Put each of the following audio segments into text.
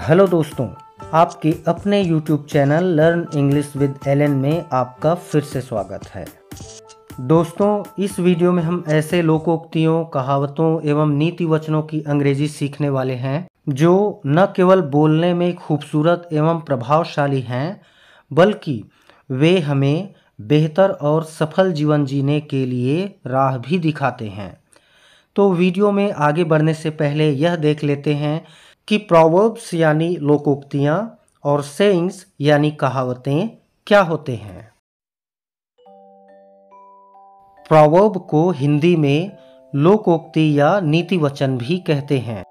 Hello दोस्तों, आपके अपने YouTube channel learn English with Alan में आपका फिर से स्वागत है। दोस्तों, इस वीडियो में हम ऐसे लोकोक्तियों, कहावतों एवं नीति वचनों की अंग्रेजी सीखने वाले हैं जो न केवल बोलने में खूबसूरत एवं प्रभावशाली हैं, बल्कि वे हमें बेहतर और सफल जीवन जीने के लिए राह भी दिखाते हैं। तो वीडियो में आगे बढ़ने से पहले यह देख लेते हैं कि प्रोवर्ब्स यानी लोकोक्तियाँ और सेइंग्स यानी कहावतें क्या होते हैं। प्रोवर्ब को हिंदी में लोकोक्ति या नीति वचन भी कहते हैं।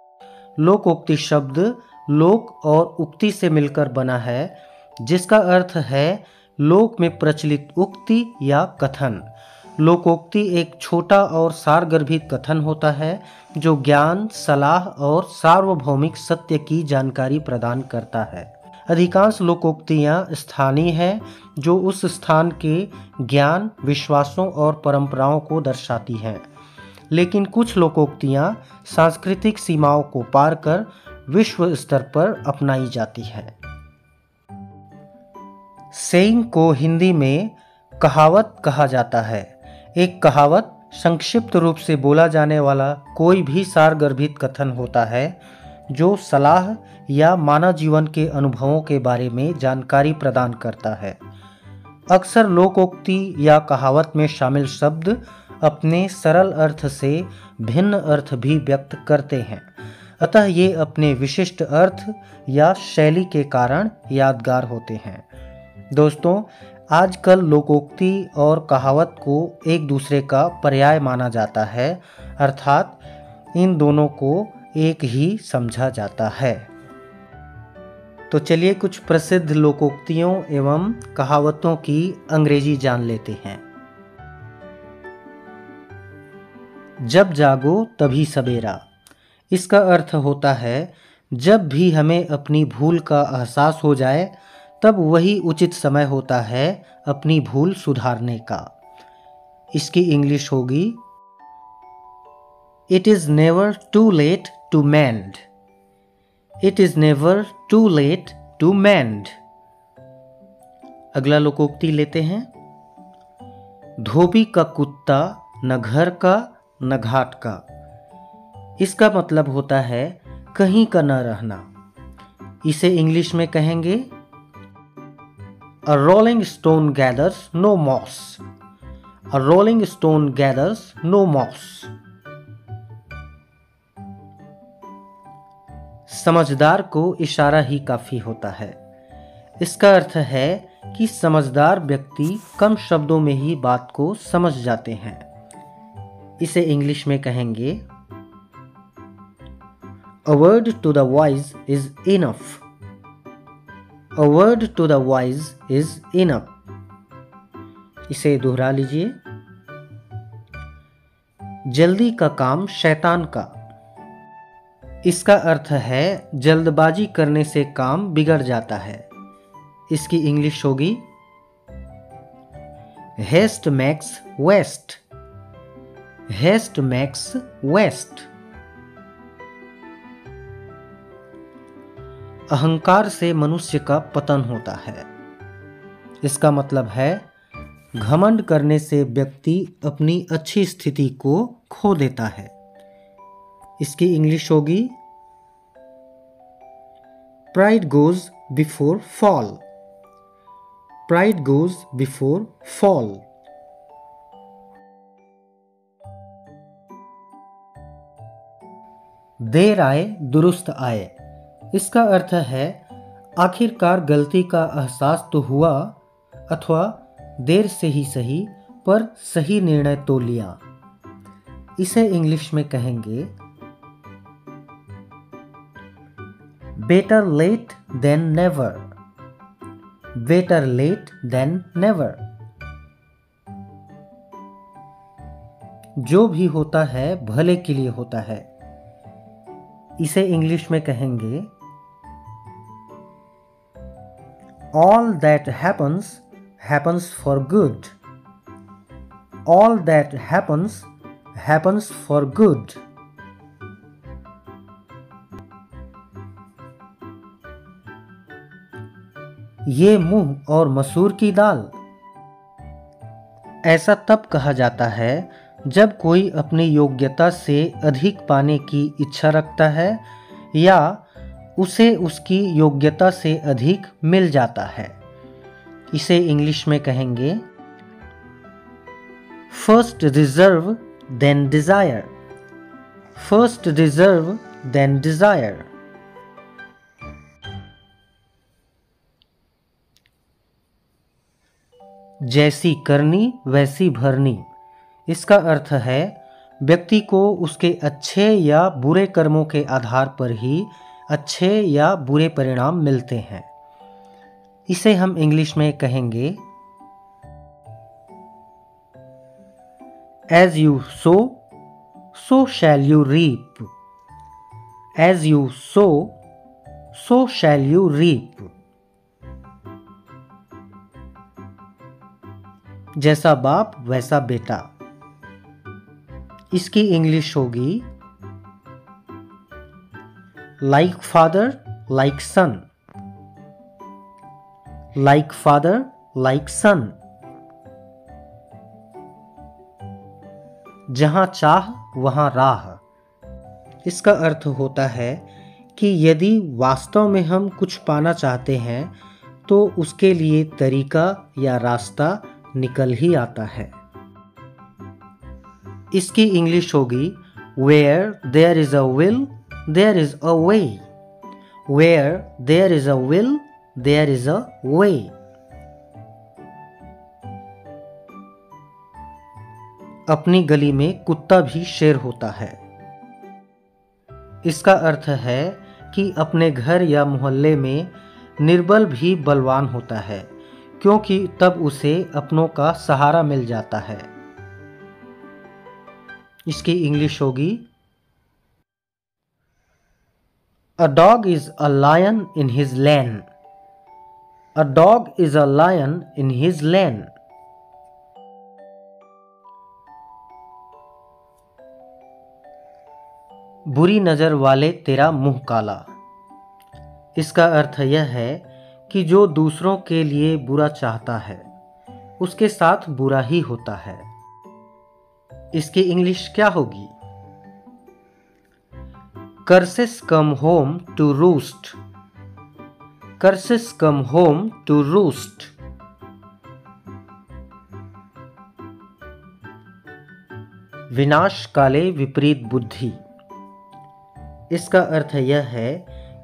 लोकोक्ति शब्द लोक और उक्ति से मिलकर बना है, जिसका अर्थ है लोक में प्रचलित उक्ति या कथन। लोकोक्ति एक छोटा और सारगर्भित कथन होता है जो ज्ञान, सलाह और सार्वभौमिक सत्य की जानकारी प्रदान करता है। अधिकांश लोकोक्तियाँ स्थानीय हैं जो उस स्थान के ज्ञान, विश्वासों और परंपराओं को दर्शाती हैं, लेकिन कुछ लोकोक्तियाँ सांस्कृतिक सीमाओं को पार कर विश्व स्तर पर अपनाई जाती है। सेइंग को हिंदी में कहावत कहा जाता है। एक कहावत संक्षिप्त रूप से बोला जाने वाला कोई भी सारगर्भित कथन होता है जो सलाह या मानव जीवन के अनुभवों के बारे में जानकारी प्रदान करता है। अक्सर लोकोक्ति या कहावत में शामिल शब्द अपने सरल अर्थ से भिन्न अर्थ भी व्यक्त करते हैं, अतः ये अपने विशिष्ट अर्थ या शैली के कारण यादगार होते हैं। दोस्तों, आजकल लोकोक्ति और कहावत को एक दूसरे का पर्याय माना जाता है, अर्थात इन दोनों को एक ही समझा जाता है। तो चलिए कुछ प्रसिद्ध लोकोक्तियों एवं कहावतों की अंग्रेजी जान लेते हैं। जब जागो तभी सवेरा। इसका अर्थ होता है जब भी हमें अपनी भूल का एहसास हो जाए तब वही उचित समय होता है अपनी भूल सुधारने का। इसकी इंग्लिश होगी it is never too late to mend. It is never too late to mend. अगला लोकोक्ति लेते हैं। धोबी का कुत्ता न घर का न घाट का। इसका मतलब होता है कहीं का न रहना। इसे इंग्लिश में कहेंगे A rolling stone gathers no moss. A rolling stone gathers no moss. समझदार को इशारा ही काफी होता है। इसका अर्थ है कि समझदार व्यक्ति कम शब्दों में ही बात को समझ जाते हैं। इसे इंग्लिश में कहेंगे A word to the wise is enough. A word to the wise is enough. इसे दोहरा लीजिए। जल्दी का काम शैतान का। इसका अर्थ है जल्दबाजी करने से काम बिगड़ जाता है। इसकी इंग्लिश होगी Haste makes waste. Haste makes waste. अहंकार से मनुष्य का पतन होता है। इसका मतलब है घमंड करने से व्यक्ति अपनी अच्छी स्थिति को खो देता है। इसकी इंग्लिश होगी pride goes before fall. Pride goes before fall. देर आए दुरुस्त आए। इसका अर्थ है आखिरकार गलती का एहसास तो हुआ, अथवा देर से ही सही पर सही निर्णय तो लिया। इसे इंग्लिश में कहेंगे better late than never. Better late than never. जो भी होता है भले के लिए होता है। इसे इंग्लिश में कहेंगे All that happens, happens for good. All that happens, happens for good. ये मूंग और मसूर की दाल। ऐसा तब कहा जाता है जब कोई अपनी योग्यता से अधिक पाने की इच्छा रखता है या उसे उसकी योग्यता से अधिक मिल जाता है। इसे इंग्लिश में कहेंगे first reserve then desire. First reserve then desire. जैसी करनी वैसी भरनी। इसका अर्थ है व्यक्ति को उसके अच्छे या बुरे कर्मों के आधार पर ही अच्छे या बुरे परिणाम मिलते हैं। इसे हम इंग्लिश में कहेंगे as you sow so shall you reap. As you sow so shall you reap. जैसा बाप वैसा बेटा। इसकी इंग्लिश होगी like father like son. Like father like son. जहां चाह वहां राह। इसका अर्थ होता है कि यदि वास्तव में हम कुछ पाना चाहते हैं तो उसके लिए तरीका या रास्ता निकल ही आता है। इसकी इंग्लिश होगी where there is a will there is a way. Where there is a will there is a way. अपनी गली में कुत्ता भी शेर होता है। इसका अर्थ है कि अपने घर या मोहल्ले में निर्बल भी बलवान होता है, क्योंकि तब उसे अपनों का सहारा मिल जाता है। इसकी इंग्लिश होगी a dog is a lion in his lane. A dog is a lion in his lane. बुरी नजर वाले तेरा मुंह काला। इसका अर्थ यह है कि जो दूसरों के लिए बुरा चाहता है उसके साथ बुरा ही होता है। इसकी इंग्लिश क्या होगी? Curses come home to roost. Curses come home to roost. विनाश काले विपरीत बुद्धि। इसका अर्थ यह है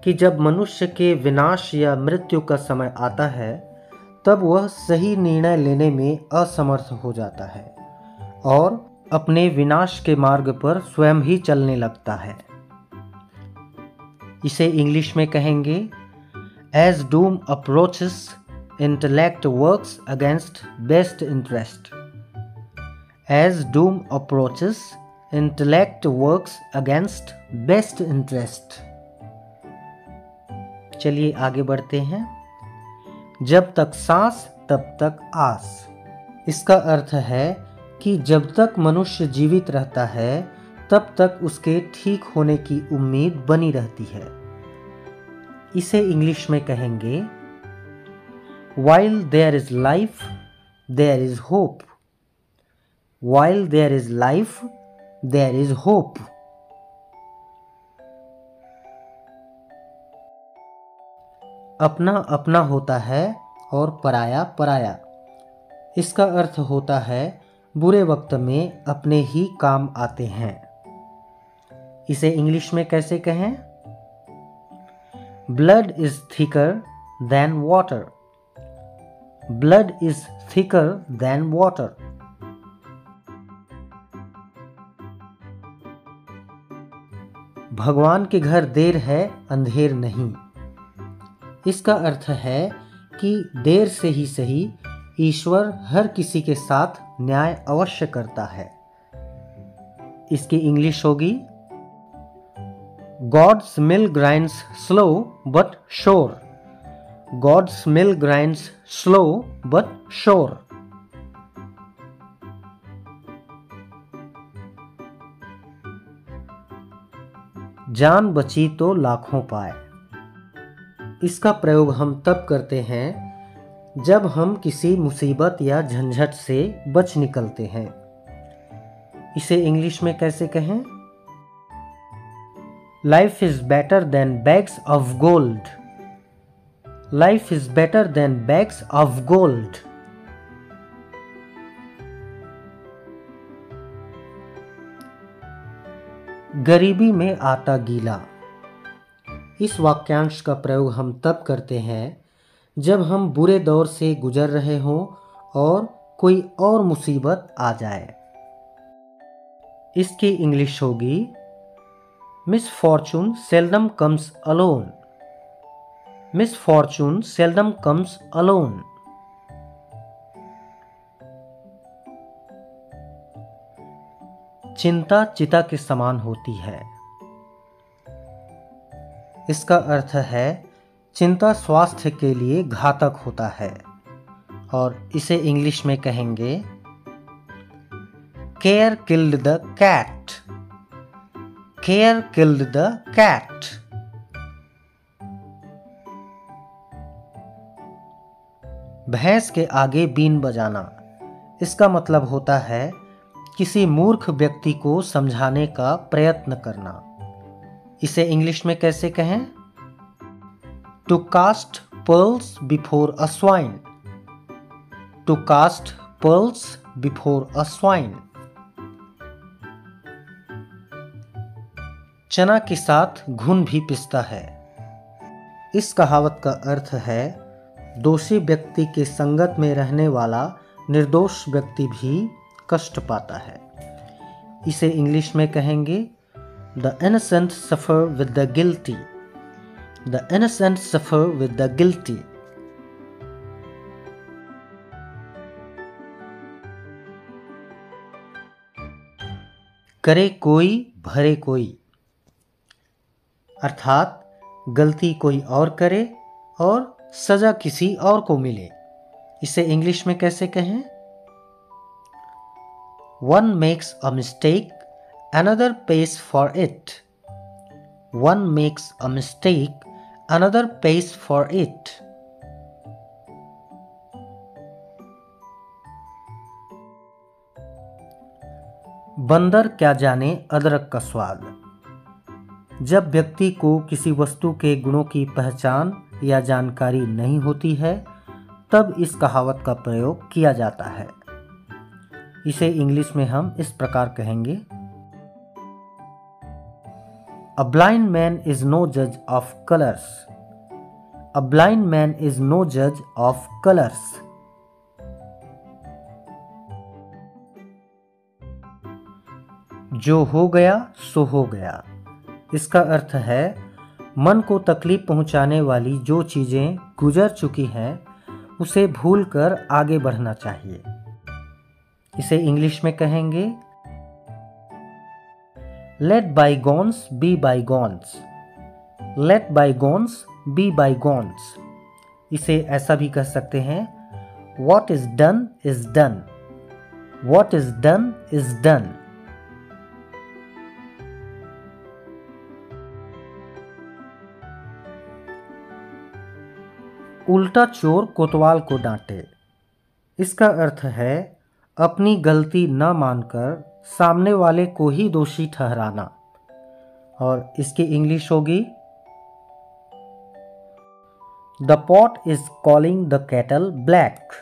कि जब मनुष्य के विनाश या मृत्यु का समय आता है तब वह सही निर्णय लेने में असमर्थ हो जाता है और अपने विनाश के मार्ग पर स्वयं ही चलने लगता है। इसे इंग्लिश में कहेंगे as doom approaches intellect works against best interest. As doom approaches intellect works against best interest. चलिए आगे बढ़ते हैं। जब तक सांस तब तक आस। इसका अर्थ है कि जब तक मनुष्य जीवित रहता है तब तक उसके ठीक होने की उम्मीद बनी रहती है। इसे इंग्लिश में कहेंगे While there is life, there is hope. While there is life, there is hope. अपना अपना होता है और पराया पराया। इसका अर्थ होता है बुरे वक्त में अपने ही काम आते हैं। इसे इंग्लिश में कैसे कहें? Blood is thicker than water. Blood is thicker than water. भगवान के घर देर है अंधेर नहीं। इसका अर्थ है कि देर से ही सही ईश्वर हर किसी के साथ न्याय अवश्य करता है। इसकी इंग्लिश होगी God's mill grinds slow but sure. God's mill grinds slow but sure. जान बची तो लाखों पाए। इसका प्रयोग हम तब करते हैं जब हम किसी मुसीबत या झंझट से बच निकलते हैं। इसे इंग्लिश में कैसे कहें? Life is better than bags of gold. Life is better than bags of gold. गरीबी में आटा गीला। इस वाक्यांश का प्रयोग हम तब करते हैं जब हम बुरे दौर से गुजर रहे हों और कोई और मुसीबत आ जाए। इसकी इंग्लिश होगी misfortune seldom comes alone. Misfortune seldom comes alone. चिंता चिता के समान होती है। इसका अर्थ है चिंता स्वास्थ्य के लिए घातक होता है और इसे इंग्लिश में कहेंगे care killed the cat. Care killed the cat. भैंस के आगे बीन बजाना। इसका मतलब होता है किसी मूर्ख व्यक्ति को समझाने का प्रयत्न करना। इसे इंग्लिश में कैसे कहें? To cast pearls before a swine. To cast pearls before a swine. चना के साथ घुन भी पिसता है। इस कहावत का अर्थ है दोषी व्यक्ति के संगत में रहने वाला निर्दोष व्यक्ति भी कष्ट पाता है। इसे इंग्लिश में कहेंगे The innocent suffer with the guilty. The innocent suffer with the guilty. करे कोई भरे कोई, अर्थात गलती कोई और करे और सजा किसी और को मिले। इसे इंग्लिश में कैसे कहें? One makes a mistake, another pays for it. One makes a mistake, another pays for it. बंदर क्या जाने अदरक का स्वाद। जब व्यक्ति को किसी वस्तु के गुणों की पहचान या जानकारी नहीं होती है तब इस कहावत का प्रयोग किया जाता है। इसे इंग्लिश में हम इस प्रकार कहेंगे A blind man is no judge of colors. A blind man is no judge of colors. जो हो गया सो हो गया। इसका अर्थ है मन को तकलीफ पहुंचाने वाली जो चीजें गुजर चुकी हैं उसे भूलकर आगे बढ़ना चाहिए। इसे इंग्लिश में कहेंगे Let bygones be bygones. Let bygones be bygones. इसे ऐसा भी कह सकते हैं What is done is done. What is done is done. उल्टा चोर कोतवाल को डांटे। इसका अर्थ है अपनी गलती न मानकर सामने वाले को ही दोषी ठहराना और इसकी इंग्लिश होगी The pot is calling the kettle black.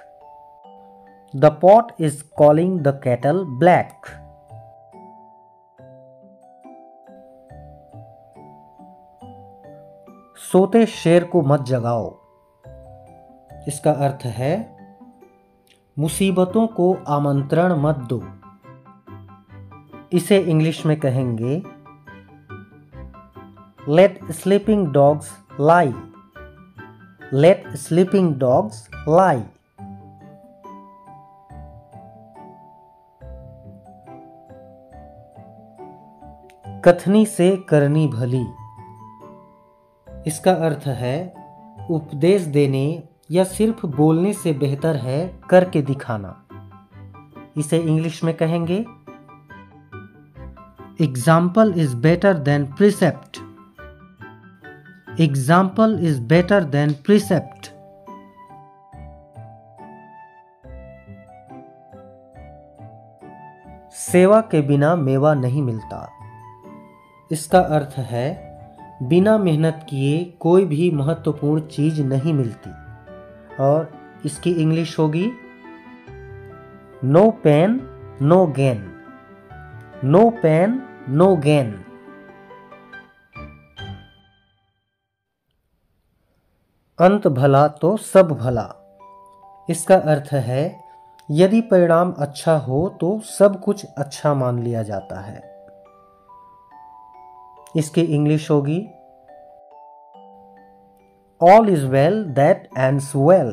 The pot is calling the kettle black. सोते शेर को मत जगाओ। इसका अर्थ है मुसीबतों को आमंत्रण मत दो। इसे इंग्लिश में कहेंगे Let sleeping dogs lie. Let sleeping dogs lie. कथनी से करनी भली। इसका अर्थ है उपदेश देने या सिर्फ बोलने से बेहतर है करके दिखाना। इसे इंग्लिश में कहेंगे Example is better than precept. Example is better than precept. सेवा के बिना मेवा नहीं मिलता। इसका अर्थ है बिना मेहनत किए कोई भी महत्वपूर्ण चीज नहीं मिलती। और इसकी इंग्लिश होगी no pain no gain. No pain no gain. अंत भला तो सब भला। इसका अर्थ है यदि परिणाम अच्छा हो तो सब कुछ अच्छा मान लिया जाता है। इसकी इंग्लिश होगी all is well that ends well.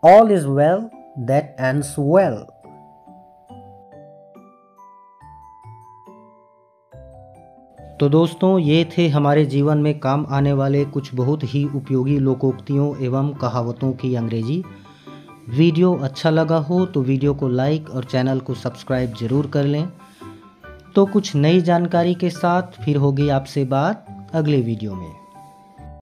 All is well that ends well. तो दोस्तों, ये थे हमारे जीवन में काम आने वाले कुछ बहुत ही उपयोगी लोकोक्तियों एवं कहावतों की अंग्रेजी। वीडियो अच्छा लगा हो तो वीडियो को लाइक और चैनल को सब्सक्राइब जरूर कर लें। तो कुछ नई जानकारी के साथ फिर होगी आपसे बात अगले वीडियो में।